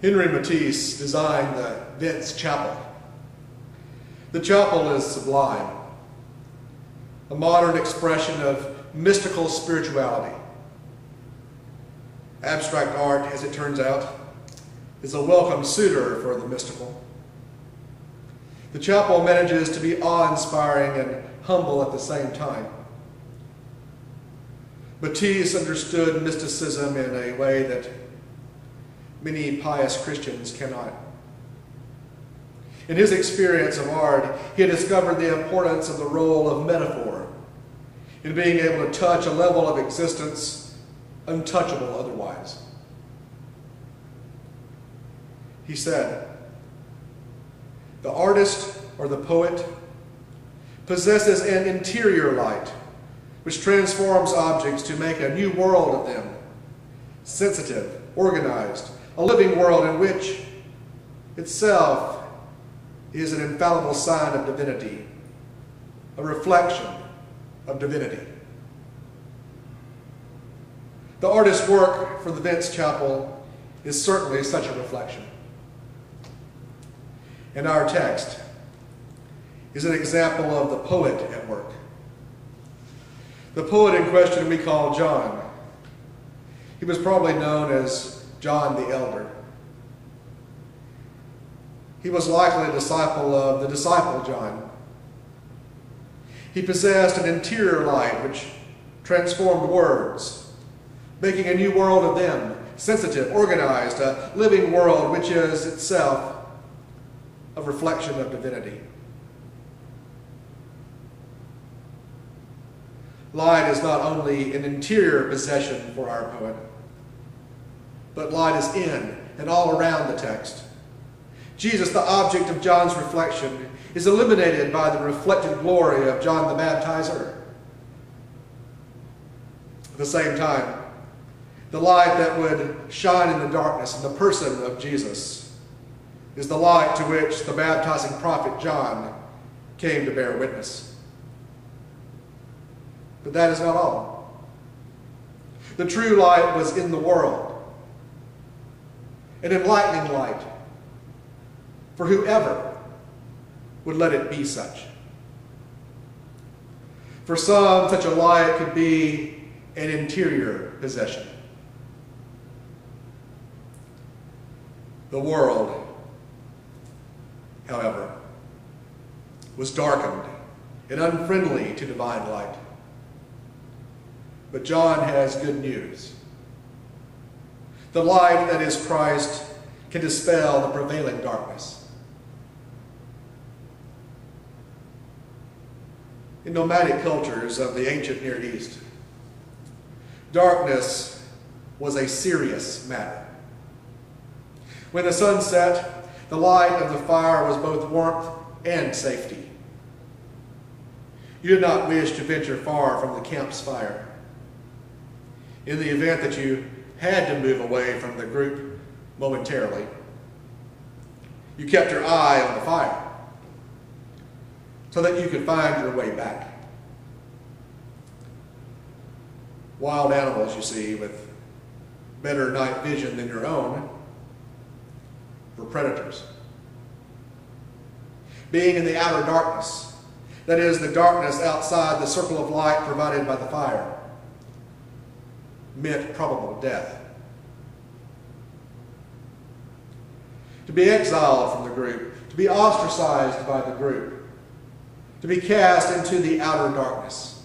Henry Matisse designed the Vence Chapel. The chapel is sublime, a modern expression of mystical spirituality. Abstract art, as it turns out, is a welcome suitor for the mystical. The chapel manages to be awe-inspiring and humble at the same time. Matisse understood mysticism in a way that many pious Christians cannot. In his experience of art, he had discovered the importance of the role of metaphor in being able to touch a level of existence untouchable otherwise. He said, "The artist or the poet possesses an interior light which transforms objects to make a new world of them, sensitive, organized, a living world in which itself is an infallible sign of divinity, a reflection of divinity." The artist's work for the Vence Chapel is certainly such a reflection. And our text is an example of the poet at work. The poet in question we call John. He was probably known as John the Elder. He was likely a disciple of the disciple John. He possessed an interior light which transformed words, making a new world of them, sensitive, organized, a living world which is itself a reflection of divinity. Light is not only an interior possession for our poet, but light is in and all around the text. Jesus, the object of John's reflection, is illuminated by the reflected glory of John the Baptizer. At the same time, the light that would shine in the darkness in the person of Jesus is the light to which the baptizing prophet John came to bear witness. But that is not all. The true light was in the world, an enlightening light for whoever would let it be such. For some, such a light could be an interior possession. The world, however, was darkened and unfriendly to divine light. But John has good news. The light that is Christ can dispel the prevailing darkness. In nomadic cultures of the ancient Near East, darkness was a serious matter. When the sun set, the light of the fire was both warmth and safety. You did not wish to venture far from the camp's fire. In the event that you had to move away from the group momentarily, you kept your eye on the fire so that you could find your way back. Wild animals, you see, with better night vision than your own, were predators. Being in the outer darkness, that is, the darkness outside the circle of light provided by the fire, meant probable death. To be exiled from the group, to be ostracized by the group, to be cast into the outer darkness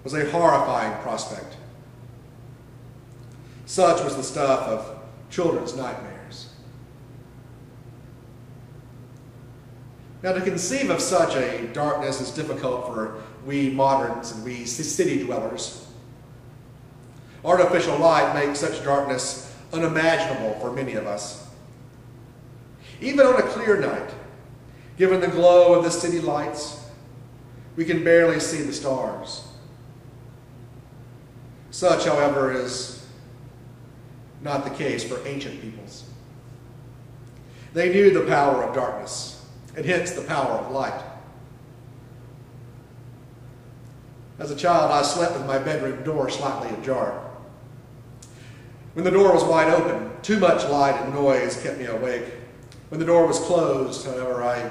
was a horrifying prospect. Such was the stuff of children's nightmares. Now, to conceive of such a darkness is difficult for we moderns and we city dwellers. Artificial light makes such darkness unimaginable for many of us. Even on a clear night, given the glow of the city lights, we can barely see the stars. Such, however, is not the case for ancient peoples. They knew the power of darkness, and hence the power of light. As a child, I slept with my bedroom door slightly ajar. When the door was wide open, too much light and noise kept me awake. When the door was closed, however, I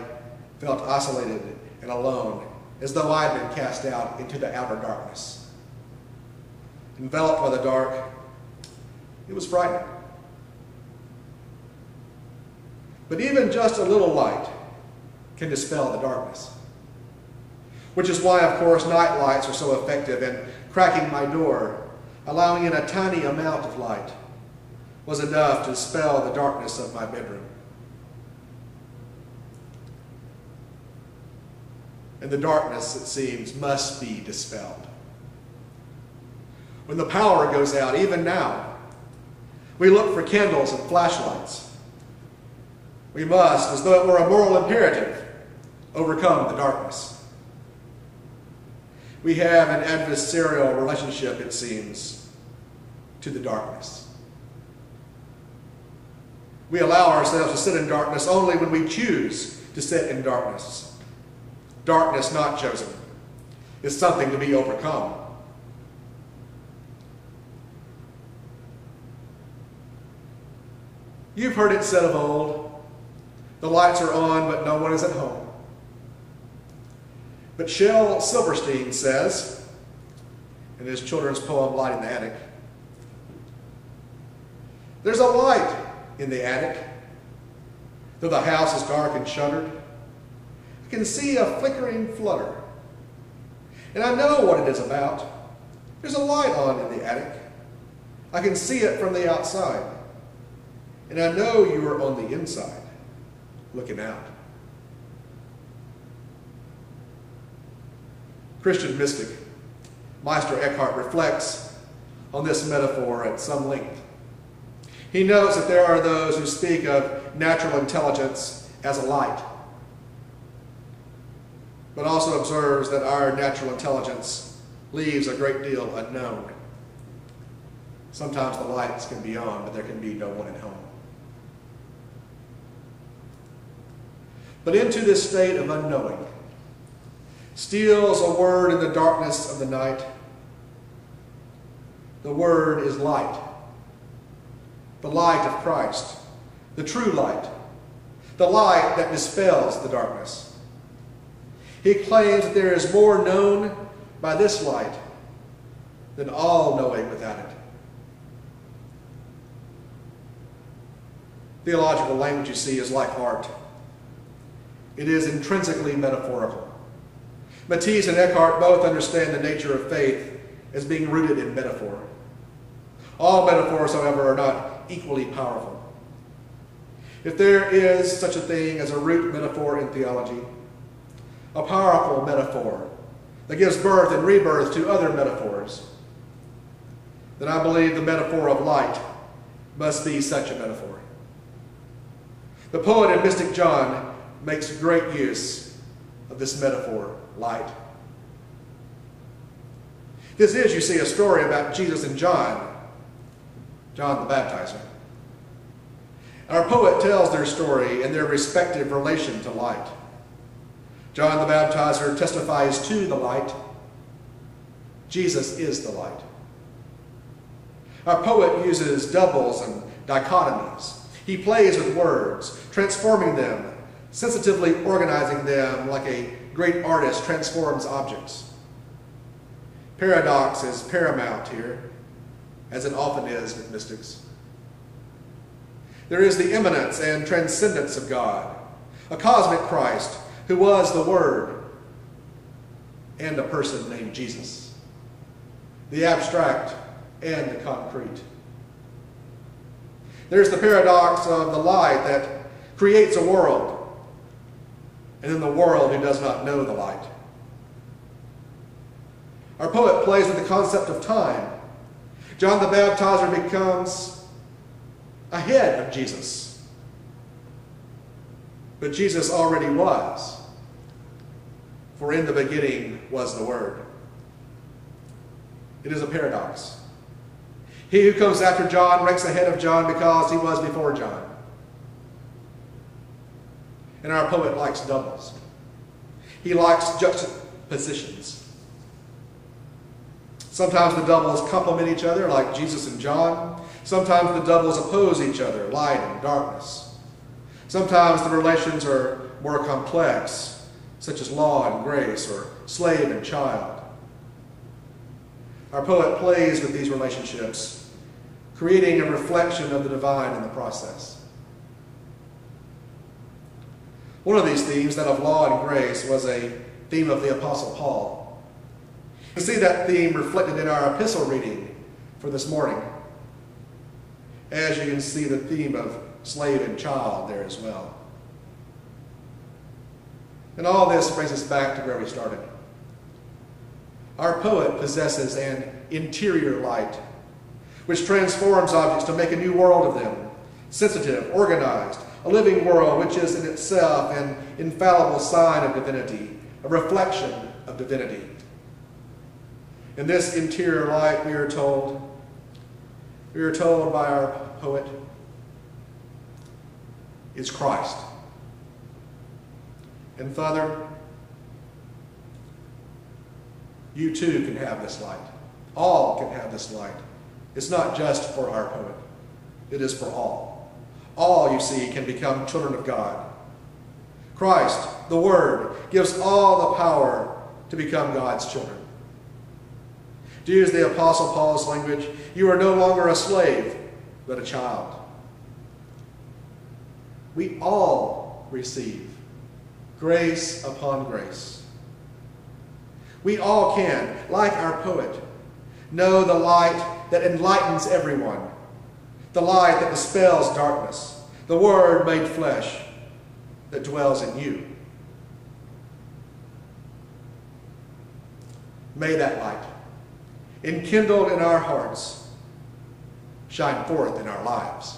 felt isolated and alone, as though I had been cast out into the outer darkness. Enveloped by the dark, it was frightening. But even just a little light can dispel the darkness. Which is why, of course, night lights are so effective, and cracking my door, allowing in a tiny amount of light, was enough to dispel the darkness of my bedroom. And the darkness, it seems, must be dispelled. When the power goes out, even now, we look for candles and flashlights. We must, as though it were a moral imperative, overcome the darkness. We have an adversarial relationship, it seems, to the darkness. We allow ourselves to sit in darkness only when we choose to sit in darkness. Darkness not chosen is something to be overcome. You've heard it said of old, the lights are on, but no one is at home. But Shel Silverstein says, in his children's poem, Light in the Attic, there's a light in the attic. Though the house is dark and shuttered, I can see a flickering flutter. And I know what it is about. There's a light on in the attic. I can see it from the outside. And I know you are on the inside, looking out. Christian mystic Meister Eckhart reflects on this metaphor at some length. He notes that there are those who speak of natural intelligence as a light, but also observes that our natural intelligence leaves a great deal unknown. Sometimes the lights can be on, but there can be no one at home. But into this state of unknowing steals a word in the darkness of the night. The word is light. The light of Christ, the true light, the light that dispels the darkness. He claims that there is more known by this light than all knowing without it. Theological language, you see, is like art. It is intrinsically metaphorical. Matisse and Eckhart both understand the nature of faith as being rooted in metaphor. All metaphors, however, are not equally powerful. If there is such a thing as a root metaphor in theology, a powerful metaphor that gives birth and rebirth to other metaphors, then I believe the metaphor of light must be such a metaphor. The poet and mystic John makes great use of this metaphor, light. This is, you see, a story about Jesus and John the Baptizer. Our poet tells their story in their respective relation to light. John the Baptizer testifies to the light. Jesus is the light. Our poet uses doubles and dichotomies. He plays with words, transforming them, sensitively organizing them like a great artist transforms objects. Paradox is paramount here, as it often is with mystics. There is the immanence and transcendence of God, a cosmic Christ who was the Word, and a person named Jesus, the abstract and the concrete. There's the paradox of the light that creates a world, and then the world who does not know the light. Our poet plays with the concept of time. John the Baptizer becomes ahead of Jesus. But Jesus already was. For in the beginning was the Word. It is a paradox. He who comes after John ranks ahead of John because he was before John. And our poet likes doubles. He likes juxtapositions. Sometimes the doubles complement each other, like Jesus and John. Sometimes the doubles oppose each other, light and darkness. Sometimes the relations are more complex, such as law and grace, or slave and child. Our poet plays with these relationships, creating a reflection of the divine in the process. One of these themes, that of law and grace, was a theme of the Apostle Paul. You can see that theme reflected in our epistle reading for this morning, as you can see the theme of slave and child there as well. And all this brings us back to where we started. Our poet possesses an interior light, which transforms objects to make a new world of them, sensitive, organized, a living world which is in itself an infallible sign of divinity, a reflection of divinity. In this interior light, we are told by our poet, is Christ. And Father, you too can have this light. All can have this light. It's not just for our poet. It is for all. All, you see, can become children of God. Christ, the Word, gives all the power to become God's children. To use the Apostle Paul's language, you are no longer a slave, but a child. We all receive grace upon grace. We all can, like our poet, know the light that enlightens everyone, the light that dispels darkness, the Word made flesh that dwells in you. May that light, enkindled in our hearts, shine forth in our lives.